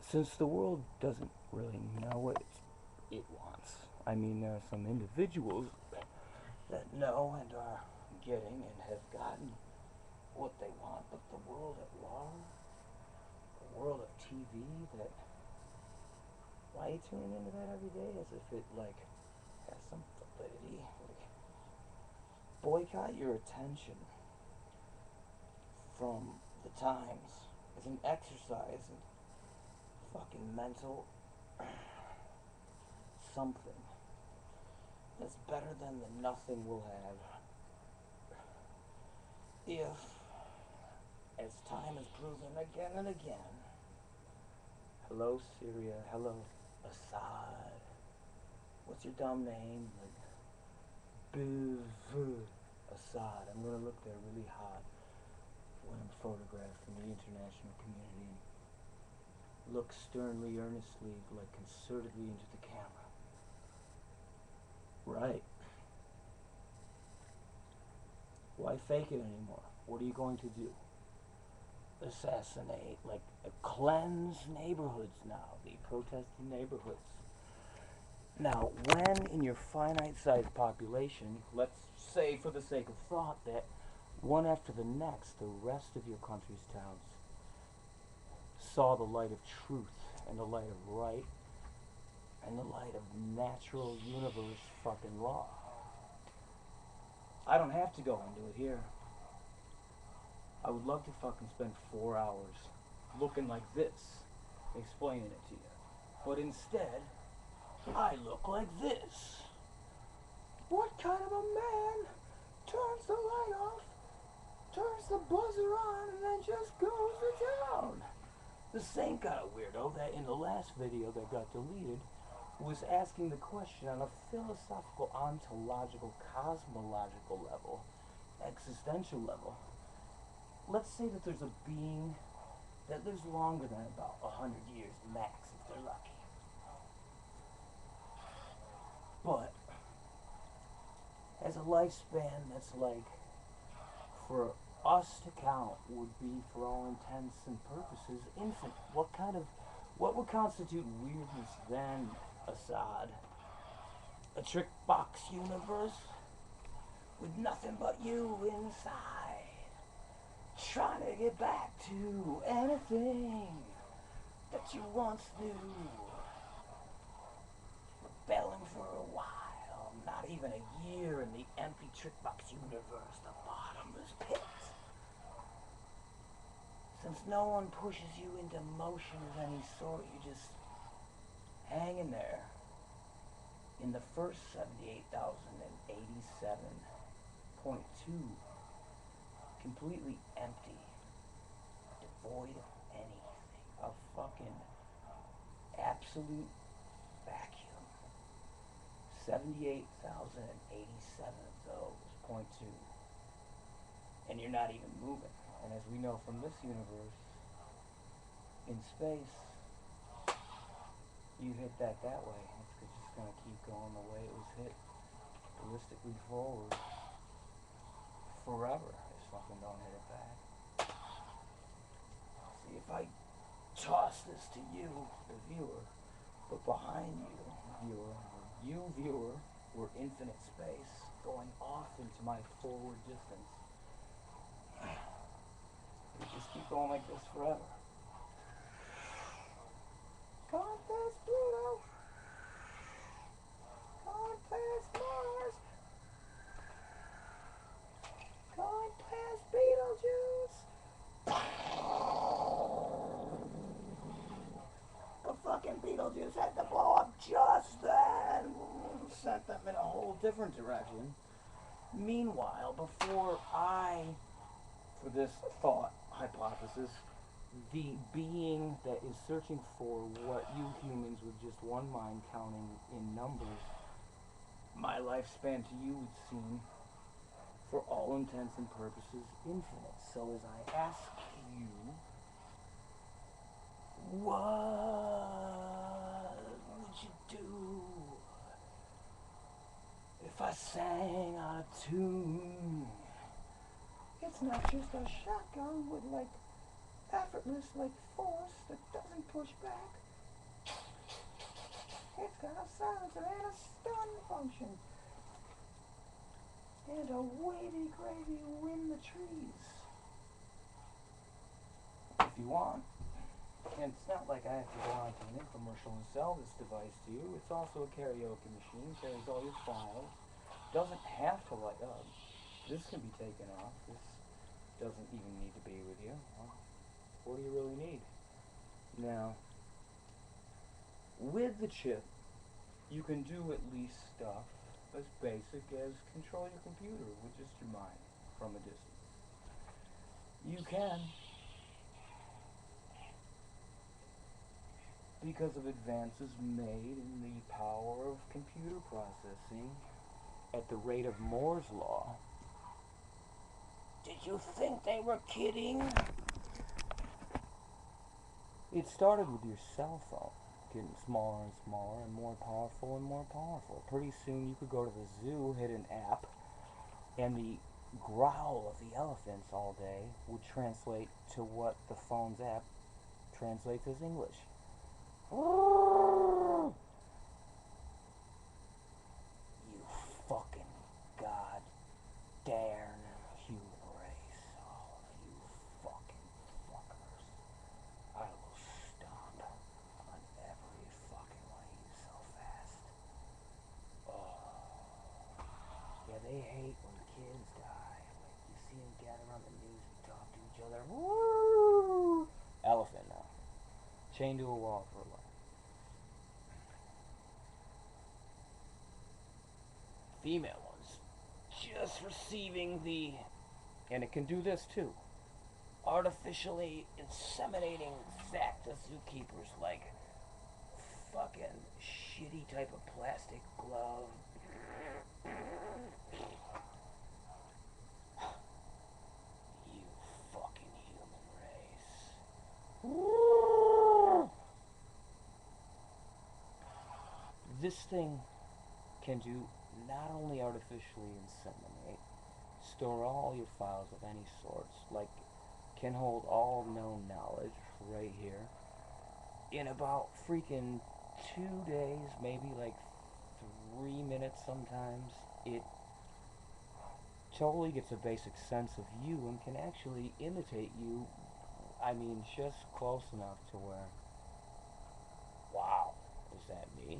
since the world doesn't really know what it wants, I mean, there are some individuals that know and are getting and have gotten what they want, but the world at large, the world of TV, that why are you tuning into that every day as if it like has some validity? Like, boycott your attention from the times as an exercise in fucking mental something that's better than the nothing we'll have if, as time has proven again and again, hello Syria, hello Assad, what's your dumb name? Like, Assad. I'm gonna look there really hot when I'm photographed from the international community. Look sternly, earnestly, like concertedly into the camera. Right. Why fake it anymore? What are you going to do? Assassinate, like cleanse neighborhoods now, the protesting neighborhoods. Now, when in your finite-sized population, let's say for the sake of thought that one after the next, the rest of your country's towns saw the light of truth and the light of right and the light of natural universe fucking law. I don't have to go into it here. I would love to fucking spend 4 hours looking like this, explaining it to you. But instead, I look like this. What kind of a man turns the light off, turns the buzzer on, and then just goes to town? The same kind of weirdo that in the last video that got deleted was asking the question on a philosophical, ontological, cosmological level, existential level. Let's say that there's a being that lives longer than about 100 years max if they're lucky. But has a lifespan that's like, for us to count, would be for all intents and purposes infinite. What would constitute weirdness then, Assad? A trick box universe with nothing but you inside, trying to get back to anything that you once knew, rebelling for a while, not even a year in the empty trick box universe, the bottomless pit. Since no one pushes you into motion of any sort, you just hang in there in the first 78,087.2, completely empty, devoid of anything, a fucking absolute vacuum. 78,087 of those, 0.2. And you're not even moving. And as we know from this universe, in space, you hit that way. It's just going to keep going the way it was hit, ballistically forward, forever. Just fucking don't hit it back. See, if I toss this to you, the viewer, but behind you, viewer, we're infinite space, going off into my forward distance. We just keep going like this forever. Gone past Pluto. Gone past Mars. Gone past Beetlejuice. The fucking Beetlejuice had to blow up just then. Sent them in a whole different direction. Meanwhile, before for this thought hypothesis, the being that is searching for what you humans with just one mind counting in numbers, my lifespan to you would seem, for all intents and purposes, infinite. So as I ask you, what would you do if I sang out of tune? It's not just a shotgun with like effortless like force that doesn't push back. It's got a silencer and a stun function. And a wavy gravy win the trees. If you want. And it's not like I have to go on to an infomercial and sell this device to you. It's also a karaoke machine, carries all your files. Doesn't have to light up. This can be taken off. This doesn't even need to be with you. Well, what do you really need? Now, with the chip, you can do at least stuff as basic as control your computer with just your mind from a distance. You can, because of advances made in the power of computer processing at the rate of Moore's law. Did you think they were kidding? It started with your cell phone, getting smaller and smaller and more powerful. Pretty soon you could go to the zoo, hit an app, and the growl of the elephants all day would translate to what the phone's app translates as English. You fucking goddamn human race. All of you fucking fuckers. I will stomp on every fucking one of you so fast. Oh. Yeah, they hate when kids die. Like, you see them gather on the news and talk to each other. Woo! Elephant now. Chained to a wall for a while. Female ones just receiving the, and it can do this too, artificially inseminating Zach the zookeeper's like fucking shitty type of plastic glove. You fucking human race. This thing can do not only artificially inseminate, store all your files of any sorts, like can hold all known knowledge right here. In about freaking 2 days, maybe like 3 minutes sometimes, it totally gets a basic sense of you and can actually imitate you. I mean, just close enough to where, wow, is that me?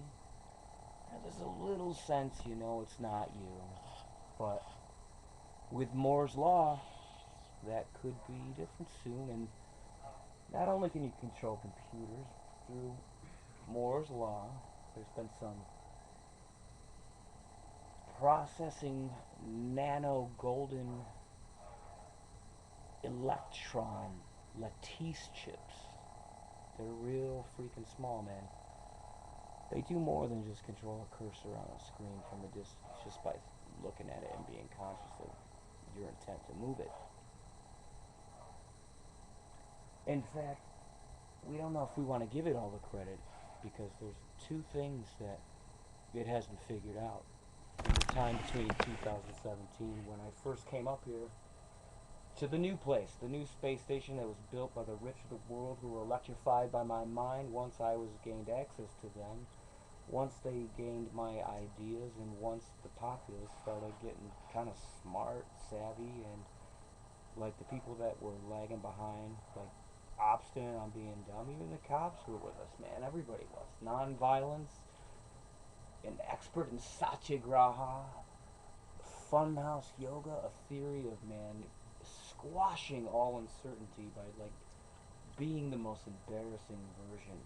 And there's a little sense you know it's not you, but with Moore's law, that could be different soon. And not only can you control computers through Moore's law, there's been some processing nano golden electron lattice chips. They're real freaking small, man. They do more than just control a cursor on a screen from a distance just by looking at it and being conscious of your intent to move it. In fact, we don't know if we want to give it all the credit because there's 2 things that it hasn't figured out. In the time between 2017, when I first came up here, to the new place, the new space station that was built by the rich of the world who were electrified by my mind once I was gained access to them, once they gained my ideas, and once the populace started getting kind of smart, savvy, and like the people that were lagging behind, like obstinate on being dumb, even the cops were with us, man, everybody was. Non-violence, an expert in satyagraha, funhouse yoga, a theory of, man, squashing all uncertainty by, like, being the most embarrassing version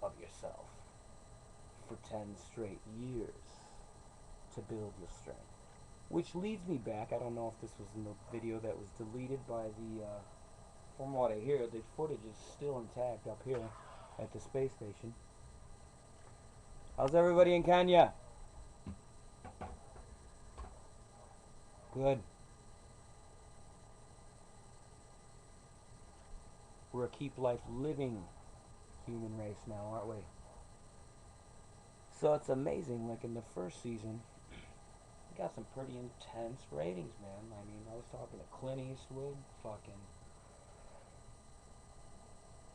of yourself for 10 straight years to build your strength. Which leads me back, I don't know if this was in the video that was deleted by the, from what I hear, the footage is still intact up here at the space station. How's everybody in Kenya? Good. We're a keep life living human race now, aren't we? So it's amazing, like in the first season, we got some pretty intense ratings, man. I mean, I was talking to Clint Eastwood, fucking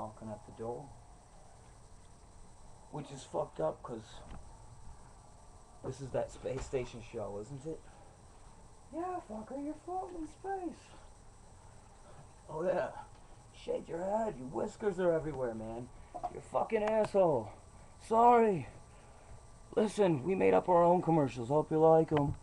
knocking at the door. Which is fucked up, because this is that space station show, isn't it? Yeah, fucker, you're floating in space. Oh yeah. Shake your head, your whiskers are everywhere, man. You're a fucking asshole. Sorry. Listen, we made up our own commercials. Hope you like them.